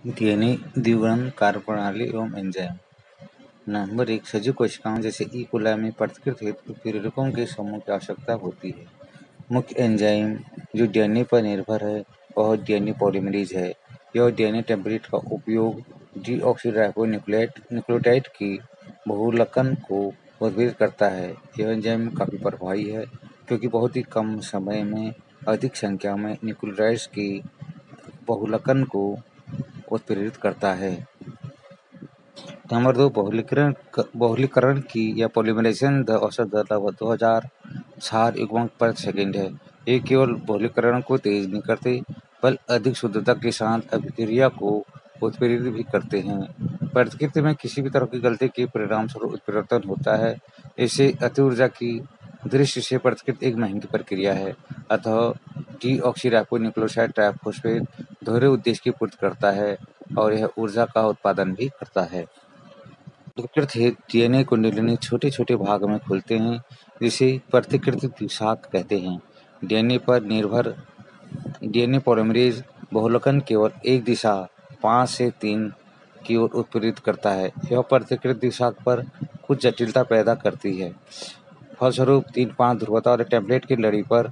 DNA द्विगुणन कार्यप्रणाली एवं enzyme. Number 1, सजीव कोशिकाओं जैसे ई कोलाई में प्रतिकृत हेतु उत्प्रेरकों के समूह की आवश्यकता होती है। मुख्य एंजाइम जो डीएनए पर निर्भर है वह डीएनए पॉलीमरेज है। यह डीएनए टेम्पलेट का उपयोग डीऑक्सीराइबोन्यूक्लियोटाइड की बहुलकन को उत्प्रेरित करता है। यह एंजाइम काफ़ी प्रभावी है क्योंकि बहुत ही कम समय में अधिक संख्या में न्यूक्लियोटाइड्स की बहुलकन को उत्प्रेरित करता है। नंबर 2, बहुलीकरण की या पॉलीमराइजेशन दर औसत दर लगभग 2000 युग्मक प्रति सेकंड है। ये केवल बहुलीकरण को तेज नहीं करते बल्कि अधिक शुद्धता के साथ अभिक्रिया को उत्प्रेरित भी करते हैं। प्रतिकृति में किसी भी तरह की गलती के परिणामस्वरूप उत्प्रेरण होता है। इसे अति ऊर्जा की दृष्टि से प्रतिकृति एक महंगी प्रक्रिया है, अतः डीऑक्सीराइबोन्यूक्लियोटाइड ट्राइफॉस्फेट दोहरे उद्देश्य की पूर्ति करता है और यह ऊर्जा का उत्पादन भी करता है। प्रतिकृत डीएनए कुंडलिनी छोटे छोटे भाग में खुलते हैं जिसे प्रतिकृत द्विशाख कहते हैं। डीएनए पर निर्भर डीएनए पॉलीमरेज बहुलकन केवल एक दिशा 5 से 3 की ओर उत्प्रेरित करता है। यह प्रतिकृत द्विशाख पर कुछ जटिलता पैदा करती है। फलस्वरूप 3-5 ध्रुवता वाले टेम्पलेट की लड़ी पर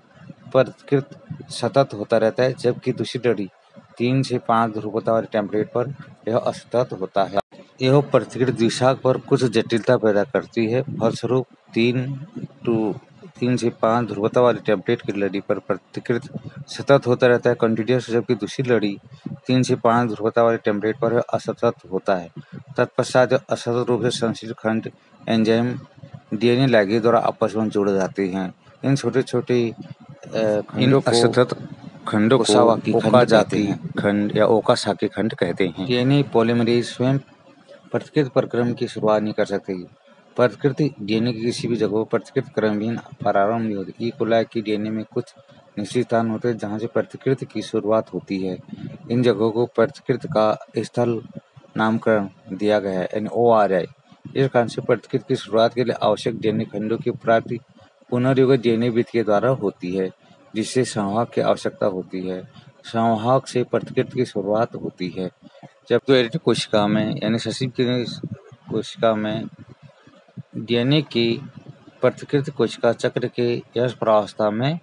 प्रतिकृत सतत होता रहता है, जबकि दूसरी लड़ी 3 से 5 ध्रुवता वाले टेम्पलेट पर यह असतत होता है। यह प्रतिकृत द्विशाख पर कुछ जटिलता पैदा करती है। फलस्वरूप 3 से 5 ध्रुवता वाले टेम्पलेट की लड़ी पर प्रतिकृत सतत होता रहता है कंटिन्यूअस, जबकि दूसरी लड़ी 3 से 5 ध्रुवता वाले टेम्पलेट पर असतत होता है। तत्पश्चात असतत रूप से संश्लेषित खंड एंजाइम डीएनए लिगेज द्वारा आपस में जुड़ जाते हैं। इन छोटे छोटे असतत खंडों को ओकाजाकी खंड या ओकासाकी खंड कहते हैं। डीएनए पॉलीमरेज स्वयं प्रतिकृत प्रक्रम की शुरुआत नहीं कर सकती। प्रतिकृति डीएनए की किसी भी जगह प्रतिकृत क्रमहीन प्रारंभ नहीं होती। ई कोलाई की डीएनए में कुछ निश्चित स्थान होते हैं जहाँ से प्रतिकृति की शुरुआत होती है। इन जगहों को प्रतिकृत का स्थल नामकरण दिया गया है, यानी ORI। इस कारण से प्रतिकृति की शुरुआत के लिए आवश्यक डीएनए खंडों की प्राप्ति पुनर्युगत डीएनए वृत्त के द्वारा होती है, जिससे संवाहक की आवश्यकता होती है। संवाहक से प्रतिकृति की शुरुआत होती है। जबकि कोशिका में यानी सजीव कोशिका में डीएनए की प्रतिकृति कोशिका चक्र के यश प्रावस्था में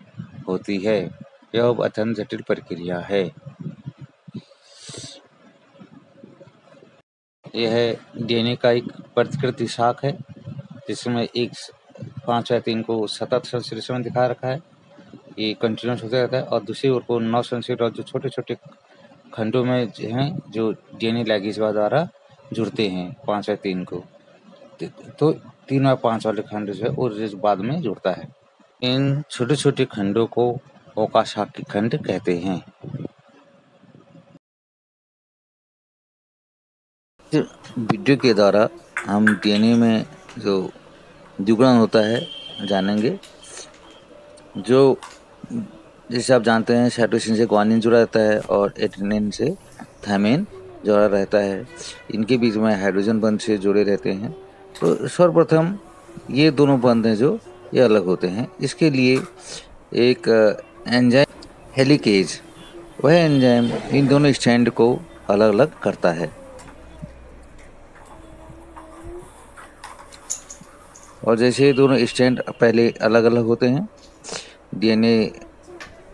होती है। यह अत्यंत जटिल प्रक्रिया है। यह डीएनए का एक प्रतिकृति शाख है जिसमें एक 5 या 3 को सतत संश्लेषण में दिखा रखा है, ये कंटिन्यूस होता रहता है, और दूसरी ओर को नव संश्लेषित और जो छोटे छोटे खंडों में हैं जो डीएनए लिगेज द्वारा जुड़ते हैं 5 या 3 को, तो 3 और 5 वाले खंड जो है और बाद में जुड़ता है। इन छोटे छोटे खंडों को ओकासाकी खंड कहते हैं। वीडियो के द्वारा हम डीएनए में जो द्विगुणन होता है जानेंगे। जो जैसे आप जानते हैं साइटोसिन से ग्वानिन जुड़ा रहता है और एडेनिन से थायमिन जुड़ा रहता है। इनके बीच में हाइड्रोजन बंध से जुड़े रहते हैं। तो सर्वप्रथम ये दोनों बंध हैं जो ये अलग होते हैं। इसके लिए एक एंजाइम हेलिकेज, वह एंजाइम इन दोनों स्ट्रैंड को अलग अलग करता है। और जैसे ये दोनों स्ट्रैंड पहले अलग अलग होते हैं, डीएनए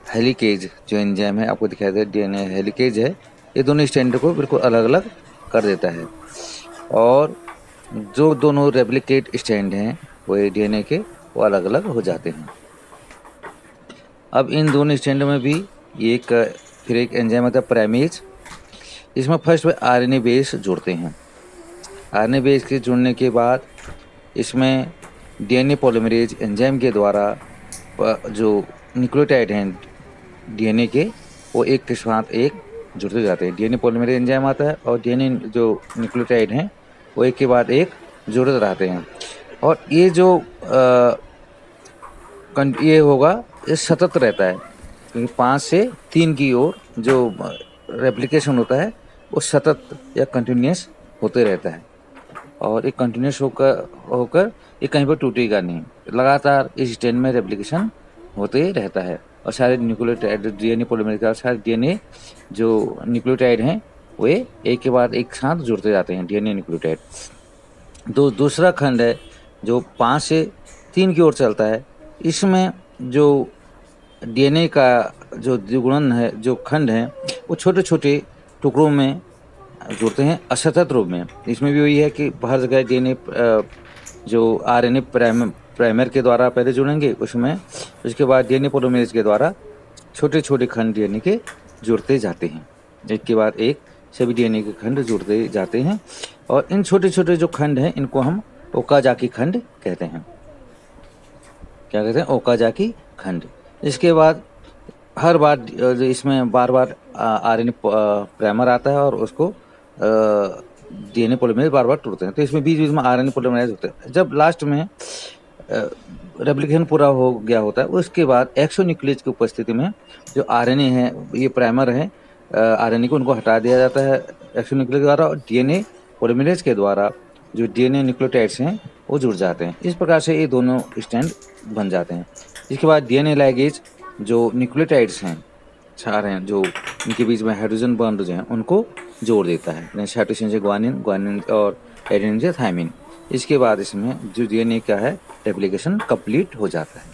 हेलिकेज जो एंजाइम है आपको दिखाई दे डीएनए हेलिकेज है, ये दोनों स्ट्रैंड को बिल्कुल अलग अलग कर देता है। और जो दोनों रेप्लिकेट स्ट्रैंड हैं वो डीएनए के वो अलग अलग हो जाते हैं। अब इन दोनों स्ट्रैंड में भी फिर एक एंजाइम होता है प्राइमेज। इसमें फर्स्ट में आरएनए बेस जुड़ते हैं। आरएनए बेस के जुड़ने के बाद इसमें डीएनए पॉलीमरेज एंजाइम के द्वारा जो न्यूक्लियोटाइड हैं डीएनए के वो एक के साथ एक जुड़ते जाते हैं। डीएनए पॉलीमरेज एंजाइम आता है और डीएनए जो न्यूक्लियोटाइड हैं वो एक के बाद एक जुड़ते रहते हैं। और ये जो ये होगा ये सतत रहता है, क्योंकि 5 से 3 की ओर जो रेप्लिकेशन होता है वो सतत या कंटिन्यूस होते रहता है। और ये कंटिन्यूस होकर ये कहीं पर टूटेगा नहीं, लगातार इस स्ट्रैंड में रेप्लिकेशन होते रहता है। और सारे न्यूक्लियोटाइड डीएनए पॉलीमरेज का सारे डीएनए जो न्यूक्लियोटाइड हैं वे एक के बाद एक साथ जुड़ते जाते हैं, डीएनए न्यूक्लियोटाइड। दूसरा खंड है जो 5 से 3 की ओर चलता है। इसमें जो डीएनए का जो द्विगुणन है, जो खंड है, वो छोटे-छोटे टुकड़ों में जुड़ते हैं असतत रूप में। इसमें भी वही है कि हर जगह डीएनए जो आरएनए प्राइमर के द्वारा पहले जुड़ेंगे उसमें, उसके बाद डीएनए पॉलीमरेज के द्वारा छोटे-छोटे खंड डीएनए के जुड़ते जाते हैं। एक के बाद एक सभी डीएनए के खंड जुड़ते जाते हैं और इन छोटे-छोटे जो खंड हैं इनको हम ओकाजाकी खंड कहते हैं। क्या कहते हैं? ओकाजाकी खंड। इसके बाद हर बार इसमें बार-बार आरएनए प्राइमर आता है और उसको डीएनए पॉलीमरेज बार-बार तोड़ते हैं। तो इसमें बीच-बीच में आरएनए पॉलीमरेज होते हैं। जब लास्ट में रेप्लिकेशन पूरा हो गया होता है, उसके बाद एक्सोन्यूक्लियस की उपस्थिति में जो आरएनए है, ये प्राइमर है, आरएनए को उनको हटा दिया जाता है एक्सोन्यूक्लियस के द्वारा और डीएनए पॉलीमरेज के द्वारा जो डीएनए न्यूक्लियोटाइड्स हैं वो जुड़ जाते हैं। इस प्रकार से ये दोनों स्टैंड बन जाते हैं। इसके बाद डीएनए लाइगेज जो न्यूक्लियोटाइड्स हैं, 4 हैं, जो इनके बीच में हाइड्रोजन बॉन्ड जो हैं उनको जोड़ देता है। साइटोसिन से ग्वानिन, ग्वानिन और एडेनिन से थायमिन। इसके बाद इसमें जो डीएनए का है रेप्लिकेशन कंप्लीट हो जाता है।